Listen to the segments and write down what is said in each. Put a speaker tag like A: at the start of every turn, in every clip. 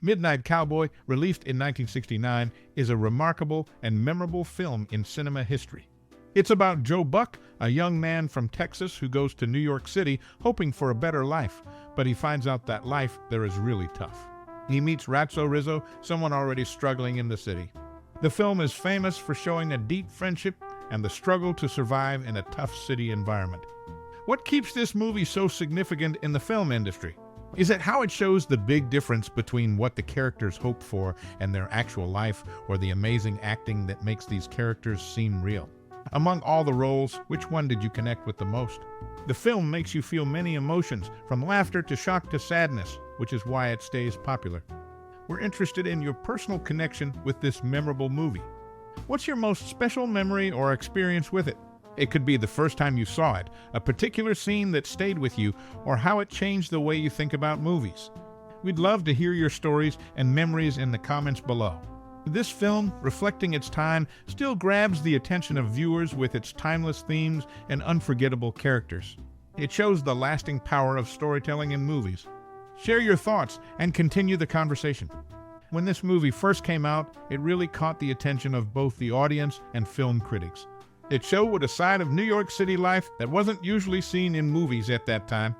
A: Midnight Cowboy, released in 1969, is a remarkable and memorable film in cinema history. It's about Joe Buck, a young man from Texas who goes to New York City hoping for a better life, but he finds out that life there is really tough. He meets Ratso, someone already struggling in the city. The film is famous for showing a deep friendship and the struggle to survive in a tough city environment. What keeps this movie so significant in the film industry? Is it how it shows the big difference between what the characters hope for and their actual life, or the amazing acting that makes these characters seem real? Among all the roles, which one did you connect with the most? The film makes you feel many emotions, from laughter to shock to sadness, which is why it stays popular. We're interested in your personal connection with this memorable movie. What's your most special memory or experience with it? It could be the first time you saw it, a particular scene that stayed with you, or how it changed the way you think about movies. We'd love to hear your stories and memories in the comments below. This film, reflecting its time, still grabs the attention of viewers with its timeless themes and unforgettable characters. It shows the lasting power of storytelling in movies. Share your thoughts and continue the conversation. When this movie first came out, it really caught the attention of both the audience and film critics. It showed a side of New York City life that wasn't usually seen in movies at that time.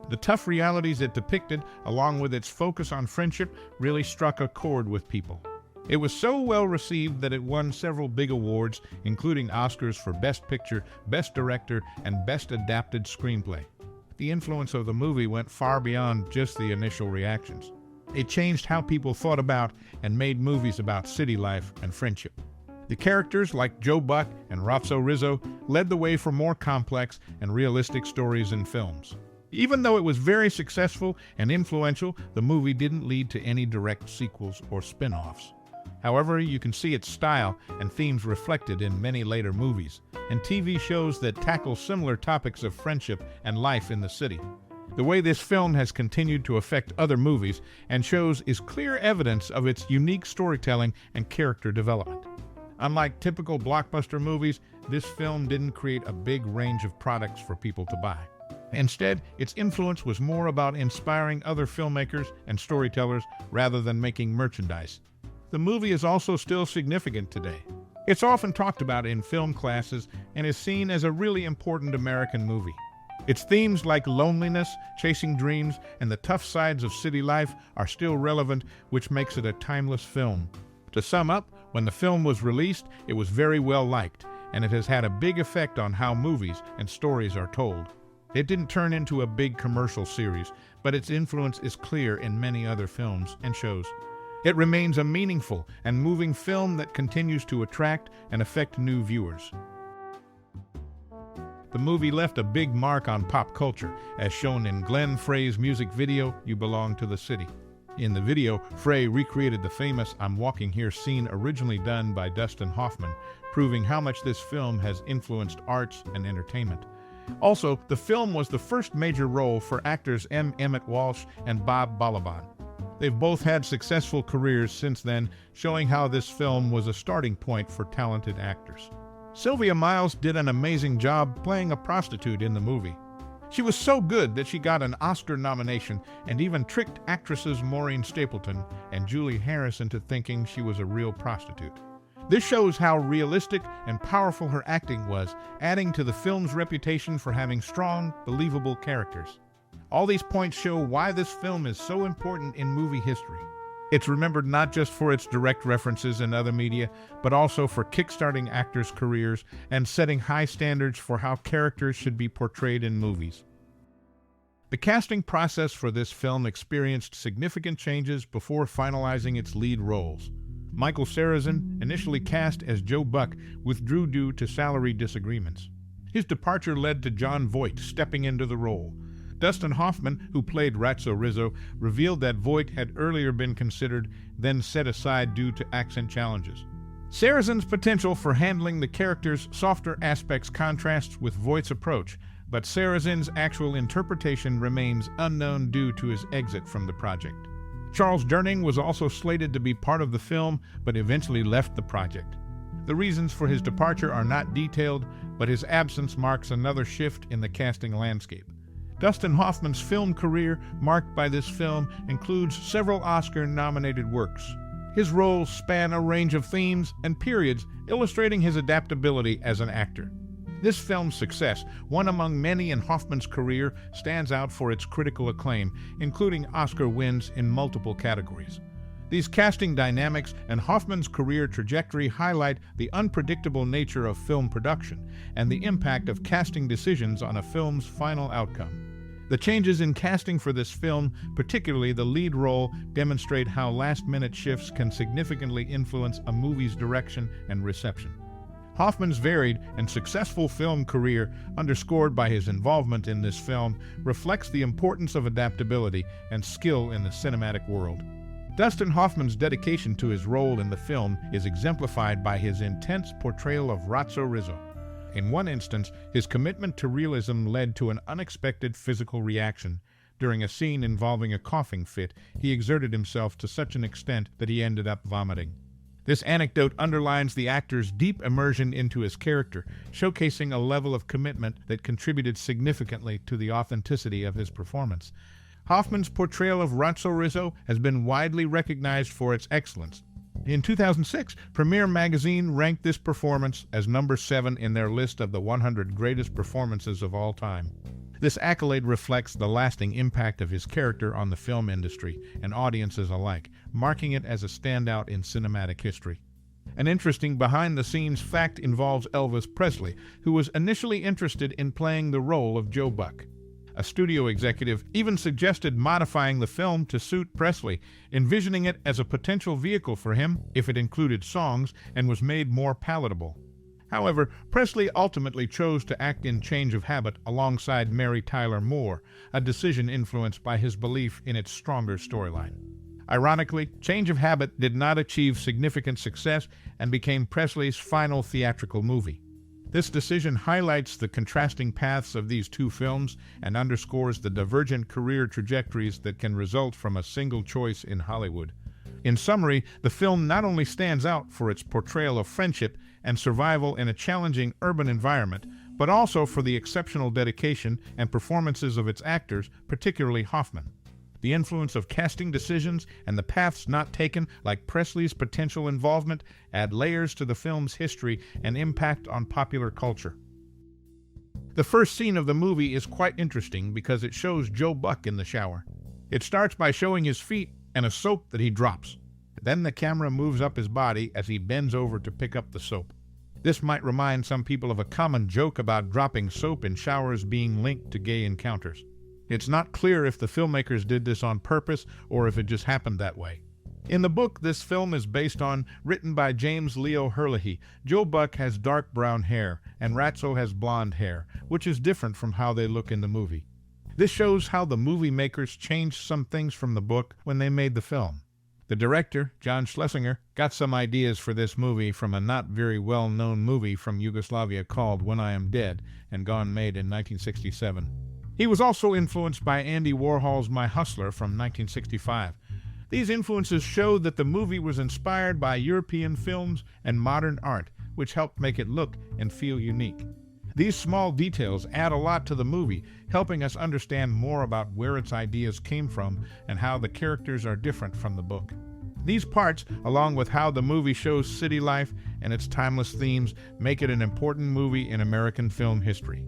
A: The tough realities it depicted, along with its focus on friendship, really struck a chord with people. It was so well received that it won several big awards, including Oscars for Best Picture, Best Director, and Best Adapted Screenplay. The influence of the movie went far beyond just the initial reactions. It changed how people thought about and made movies about city life and friendship. The characters, like Joe Buck and Ratso, led the way for more complex and realistic stories in films. Even though it was very successful and influential, the movie didn't lead to any direct sequels or spin-offs. However, you can see its style and themes reflected in many later movies and TV shows that tackle similar topics of friendship and life in the city. The way this film has continued to affect other movies and shows is clear evidence of its unique storytelling and character development. Unlike typical blockbuster movies, this film didn't create a big range of products for people to buy. Instead, its influence was more about inspiring other filmmakers and storytellers rather than making merchandise. The movie is also still significant today. It's often talked about in film classes and is seen as a really important American movie. Its themes like loneliness, chasing dreams, and the tough sides of city life are still relevant, which makes it a timeless film. To sum up, when the film was released, it was very well liked, and it has had a big effect on how movies and stories are told. It didn't turn into a big commercial series, but its influence is clear in many other films and shows. It remains a meaningful and moving film that continues to attract and affect new viewers. The movie left a big mark on pop culture, as shown in Glenn Frey's music video, You Belong to the City. In the video, Frey recreated the famous I'm Walking Here scene originally done by Dustin Hoffman, proving how much this film has influenced arts and entertainment. Also, the film was the first major role for actors M. Emmett Walsh and Bob Balaban. They've both had successful careers since then, showing how this film was a starting point for talented actors. Sylvia Miles did an amazing job playing a prostitute in the movie. She was so good that she got an Oscar nomination and even tricked actresses Maureen Stapleton and Julie Harris into thinking she was a real prostitute. This shows how realistic and powerful her acting was, adding to the film's reputation for having strong, believable characters. All these points show why this film is so important in movie history. It's remembered not just for its direct references in other media, but also for kickstarting actors' careers and setting high standards for how characters should be portrayed in movies. The casting process for this film experienced significant changes before finalizing its lead roles. Michael Sarrazin, initially cast as Joe Buck, withdrew due to salary disagreements. His departure led to Jon Voight stepping into the role. Dustin Hoffman, who played Ratso, revealed that Voight had earlier been considered, then set aside due to accent challenges. Sarrazin's potential for handling the character's softer aspects contrasts with Voight's approach, but Sarrazin's actual interpretation remains unknown due to his exit from the project. Charles Durning was also slated to be part of the film, but eventually left the project. The reasons for his departure are not detailed, but his absence marks another shift in the casting landscape. Dustin Hoffman's film career, marked by this film, includes several Oscar-nominated works. His roles span a range of themes and periods, illustrating his adaptability as an actor. This film's success, one among many in Hoffman's career, stands out for its critical acclaim, including Oscar wins in multiple categories. These casting dynamics and Hoffman's career trajectory highlight the unpredictable nature of film production and the impact of casting decisions on a film's final outcome. The changes in casting for this film, particularly the lead role, demonstrate how last-minute shifts can significantly influence a movie's direction and reception. Hoffman's varied and successful film career, underscored by his involvement in this film, reflects the importance of adaptability and skill in the cinematic world. Dustin Hoffman's dedication to his role in the film is exemplified by his intense portrayal of Ratso. In one instance, his commitment to realism led to an unexpected physical reaction. During a scene involving a coughing fit, he exerted himself to such an extent that he ended up vomiting. This anecdote underlines the actor's deep immersion into his character, showcasing a level of commitment that contributed significantly to the authenticity of his performance. Hoffman's portrayal of Ratso has been widely recognized for its excellence. In 2006, Premiere Magazine ranked this performance as number 7 in their list of the 100 greatest performances of all time. This accolade reflects the lasting impact of his character on the film industry and audiences alike, marking it as a standout in cinematic history. An interesting behind-the-scenes fact involves Elvis Presley, who was initially interested in playing the role of Joe Buck. A studio executive even suggested modifying the film to suit Presley, envisioning it as a potential vehicle for him if it included songs and was made more palatable. However, Presley ultimately chose to act in Change of Habit alongside Mary Tyler Moore, a decision influenced by his belief in its stronger storyline. Ironically, Change of Habit did not achieve significant success and became Presley's final theatrical movie. This decision highlights the contrasting paths of these two films and underscores the divergent career trajectories that can result from a single choice in Hollywood. In summary, the film not only stands out for its portrayal of friendship and survival in a challenging urban environment, but also for the exceptional dedication and performances of its actors, particularly Hoffman. The influence of casting decisions and the paths not taken, like Presley's potential involvement, add layers to the film's history and impact on popular culture. The first scene of the movie is quite interesting because it shows Joe Buck in the shower. It starts by showing his feet and a soap that he drops. Then the camera moves up his body as he bends over to pick up the soap. This might remind some people of a common joke about dropping soap in showers being linked to gay encounters. It's not clear if the filmmakers did this on purpose or if it just happened that way. In the book this film is based on, written by James Leo Herlihy, Joe Buck has dark brown hair and Ratso has blonde hair, which is different from how they look in the movie. This shows how the movie makers changed some things from the book when they made the film. The director, John Schlesinger, got some ideas for this movie from a not very well-known movie from Yugoslavia called When I Am Dead and Gone, made in 1967. He was also influenced by Andy Warhol's My Hustler from 1965. These influences show that the movie was inspired by European films and modern art, which helped make it look and feel unique. These small details add a lot to the movie, helping us understand more about where its ideas came from and how the characters are different from the book. These parts, along with how the movie shows city life and its timeless themes, make it an important movie in American film history.